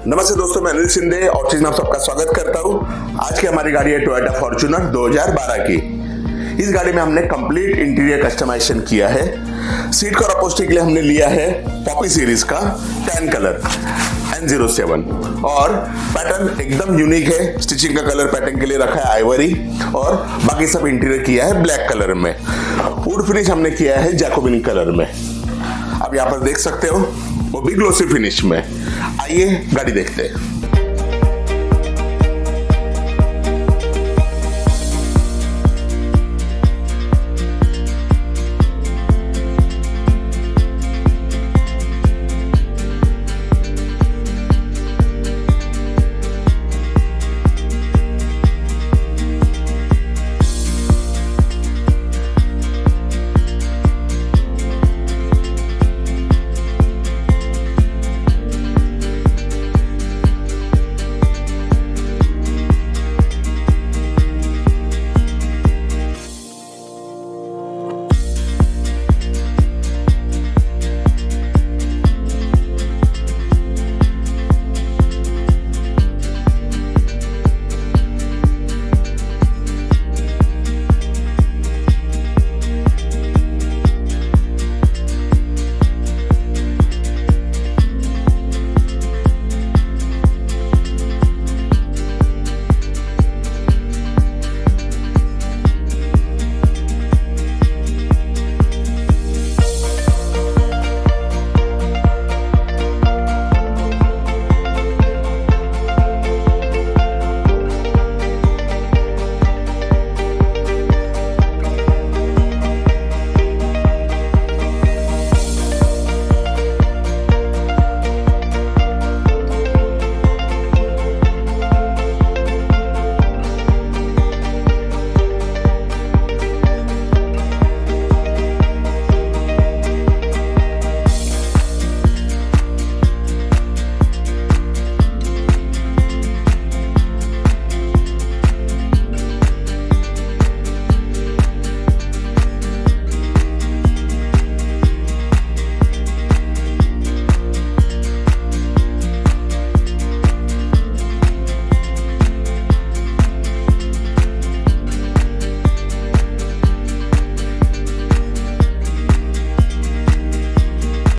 नमस्ते दोस्तों, मैं अनिल शिंदे ऑर्चिस में आप सबका स्वागत करता हूं। आज की हमारी गाड़ी है टोयोटा फॉर्च्यूनर 2012 की। इस गाड़ी में हमने कंप्लीट इंटीरियर कस्टमाइजेशन किया है। सीट और अपहोल्स्ट्री के लिए हमने लिया है पॉपी सीरीज का टैन कलर N07 और पैटर्न एकदम यूनिक है। स्टिचिंग का कलर पैटर्न के लिए रखा है आइवरी और बाकी सब इंटीरियर किया है ब्लैक कलर में। वुड फिनिश हमने किया है जैकोबिन कलर में। आप यहाँ पर देख सकते हो वो भी ग्लोसी फिनिश में। आइए गाड़ी देखते हैं।